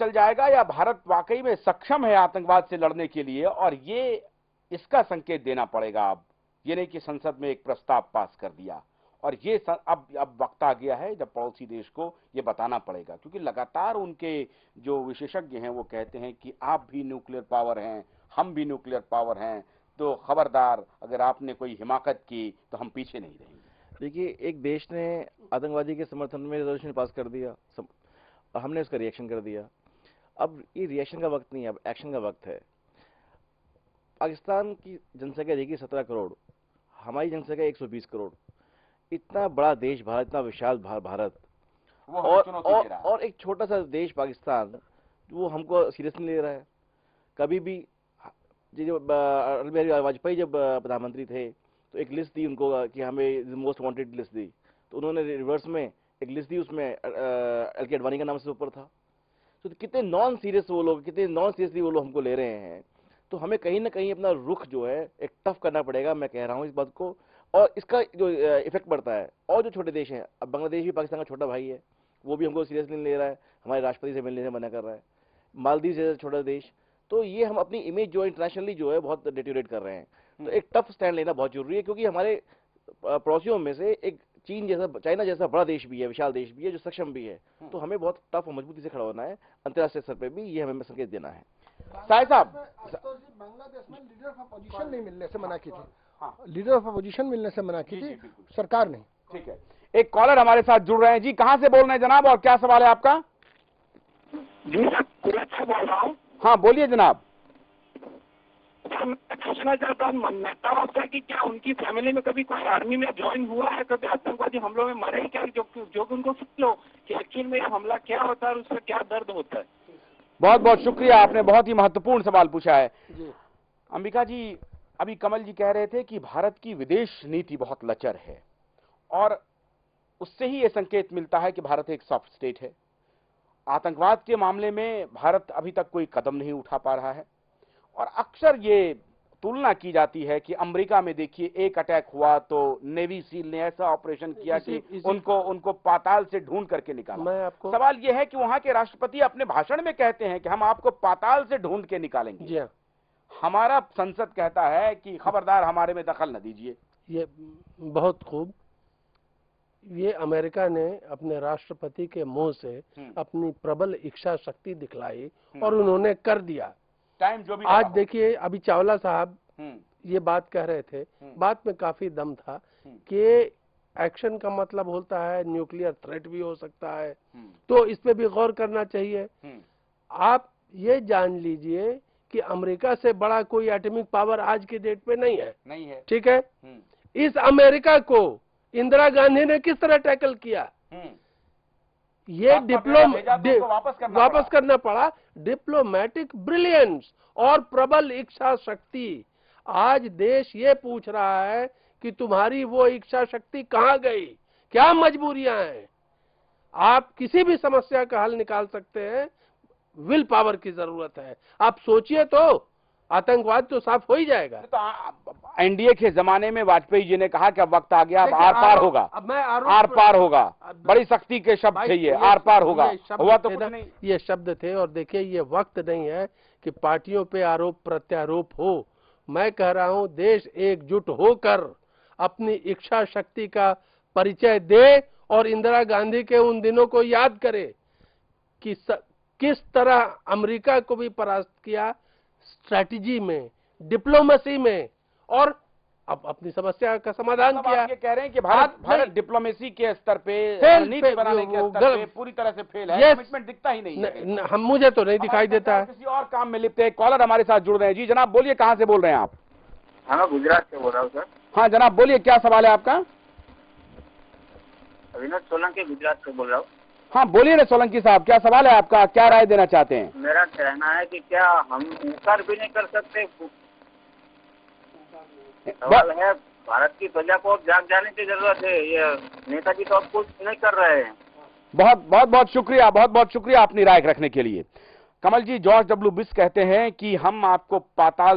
चल जाएगा या भारत वाकई में सक्षम है आतंकवाद से लड़ने के लिए, और ये इसका संकेत देना पड़ेगा। अब ये नहीं कि संसद में एक प्रस्ताव पास कर दिया, और ये अब वक्त आ गया है जब पड़ोसी देश को ये बताना पड़ेगा, क्योंकि लगातार उनके जो विशेषज्ञ हैं वो कहते हैं कि आप भी न्यूक्लियर पावर हैं, हम भी न्यूक्लियर पावर हैं, तो खबरदार अगर आपने कोई हिमाकत की तो हम पीछे नहीं रहेंगे। देखिए, एक देश ने आतंकवादी के समर्थन में रेजोल्यूशन पास कर दिया, हमने उसका रिएक्शन कर दिया। अब ये रिएक्शन का वक्त नहीं है, अब एक्शन का वक्त है। पाकिस्तान की जनसंख्या देखिए 17 करोड़, हमारी जनसंख्या 120 करोड़। इतना बड़ा देश भारत, इतना विशाल भारत, और एक छोटा सा देश पाकिस्तान, वो हमको सीरियस नहीं ले रहा है। कभी भी जब अटल बिहारी वाजपेयी जब प्रधानमंत्री थे तो एक लिस्ट दी उनको कि हमें मोस्ट वांटेड लिस्ट दी, तो उन्होंने रिवर्स में एक लिस्ट दी, उसमें एल.के. अडवाणी का नाम से ऊपर था। तो कितने नॉन सीरियस वो लोग, कितने नॉन सीरियसली वो लोग हमको ले रहे हैं। तो हमें कहीं ना कहीं अपना रुख जो है एक टफ करना पड़ेगा, मैं कह रहा हूँ इस बात को। और इसका जो इफेक्ट पड़ता है, और जो छोटे देश हैं, अब बांग्लादेश भी पाकिस्तान का छोटा भाई है, वो भी हमको सीरियसली नहीं ले रहा है, हमारे राष्ट्रपति से मिलने से मना कर रहा है। मालदीव जैसा छोटा देश, तो ये हम अपनी इमेज जो इंटरनेशनली जो है बहुत डिटेरियोरेट कर रहे हैं। तो एक टफ स्टैंड लेना बहुत जरूरी है, क्योंकि हमारे पड़ोसियों में से एक चीन जैसा, चाइना जैसा बड़ा देश भी है, विशाल देश भी है, जो सक्षम भी है। तो हमें बहुत टफ और मजबूती से खड़ा होना है, अंतर्राष्ट्रीय स्तर पे भी ये हमें संकेत देना है। साहिब साहब, बांग्लादेश में लीडर ऑफ अपोजिशन नहीं मिलने से मना की थी, लीडर ऑफ अपोजिशन मिलने से मना की थी सरकार ने। ठीक है, एक कॉलर हमारे साथ जुड़ रहे हैं जी, कहां से बोल रहे हैं जनाब और क्या सवाल है आपका? जी सर, कुरैश से बोल रहा हूँ। हाँ बोलिए जनाब। मैं पूछना चाहता हूँ नेताओं से कि क्या उनकी फैमिली में कभी कोई आर्मी में ज्वाइन हुआ है, कभी आतंकवादी हमलों में मरे क्या, जो उनको समझ लो कि एक्चुअल में हमला क्या होता है और उससे क्या दर्द होता है। बहुत बहुत शुक्रिया, आपने बहुत ही महत्वपूर्ण सवाल पूछा है। अंबिका जी, अभी कमल जी कह रहे थे कि भारत की विदेश नीति बहुत लचर है, और उससे ही यह संकेत मिलता है कि भारत एक सॉफ्ट स्टेट है। आतंकवाद के मामले में भारत अभी तक कोई कदम नहीं उठा पा रहा है, और अक्सर ये तुलना की जाती है कि अमेरिका में देखिए एक अटैक हुआ तो नेवी सील ने ऐसा ऑपरेशन किया कि उनको पाताल से ढूंढ करके निकाला। सवाल यह है कि वहां के राष्ट्रपति अपने भाषण में कहते हैं कि हम आपको पाताल से ढूंढ के निकालेंगे। जी हाँ। हमारा संसद कहता है कि खबरदार हमारे में दखल न दीजिए। ये बहुत खूब, ये अमेरिका ने अपने राष्ट्रपति के मुंह से अपनी प्रबल इच्छा शक्ति दिखलाई और उन्होंने कर दिया। टाइम जो भी आज देखिए, अभी चावला साहब ये बात कह रहे थे, बात में काफी दम था कि एक्शन का मतलब होता है न्यूक्लियर थ्रेट भी हो सकता है, तो इस पे भी गौर करना चाहिए। आप ये जान लीजिए कि अमेरिका से बड़ा कोई एटॉमिक पावर आज के डेट पे नहीं है। ठीक है, इस अमेरिका को इंदिरा गांधी ने किस तरह टैकल किया, ये वापस करना पड़ा। डिप्लोमेटिक ब्रिलियंस और प्रबल इच्छा शक्ति। आज देश ये पूछ रहा है कि तुम्हारी वो इच्छा शक्ति कहां गई, क्या मजबूरियां हैं। आप किसी भी समस्या का हल निकाल सकते हैं, विल पावर की जरूरत है। आप सोचिए तो आतंकवाद तो साफ हो ही जाएगा। तो एनडीए के जमाने में वाजपेयी जी ने कहा कि अब वक्त आ गया, अब आर पार होगा, आर पार होगा, बड़ी सख्ती के शब्द थे ये, आर पार होगा, हुआ तो कुछ नहीं। ये शब्द थे, और देखिए ये वक्त नहीं है कि पार्टियों पे आरोप प्रत्यारोप हो। मैं कह रहा हूं देश एकजुट होकर अपनी इच्छा शक्ति का परिचय दे और इंदिरा गांधी के उन दिनों को याद करे कि किस तरह अमेरिका को भी परास्त किया, स्ट्रैटेजी में, डिप्लोमेसी में, और अब अपनी समस्या का समाधान किया। ये कह रहे हैं कि भारत डिप्लोमेसी के स्तर पे, नीति बनाने के स्तर पे पूरी तरह से फेल है, कमिटमेंट दिखता ही नहीं है। हम मुझे तो नहीं दिखाई देता है। किसी और काम में लिप्त है। कॉलर हमारे साथ जुड़ रहे हैं जी, जनाब बोलिए, कहां से बोल रहे हैं आप? हाँ, मैं गुजरात से बोल रहा हूँ सर। हाँ जनाब बोलिए, क्या सवाल है आपका? विनोद सोलंकी गुजरात से बोल रहा हूँ। हाँ बोलिए ना सोलंकी साहब, क्या सवाल है आपका, क्या राय देना चाहते हैं? मेरा कहना है कि क्या हम इनकार भी नहीं कर सकते। सवाल है, भारत की प्रजा को जाग जाने की जरूरत है, ये नेताजी तो अब कुछ नहीं कर रहे हैं। बहुत शुक्रिया, बहुत शुक्रिया अपनी राय रखने के लिए। कमल जी, जॉर्ज डब्ल्यू बुश कहते हैं कि हम आपको पाताल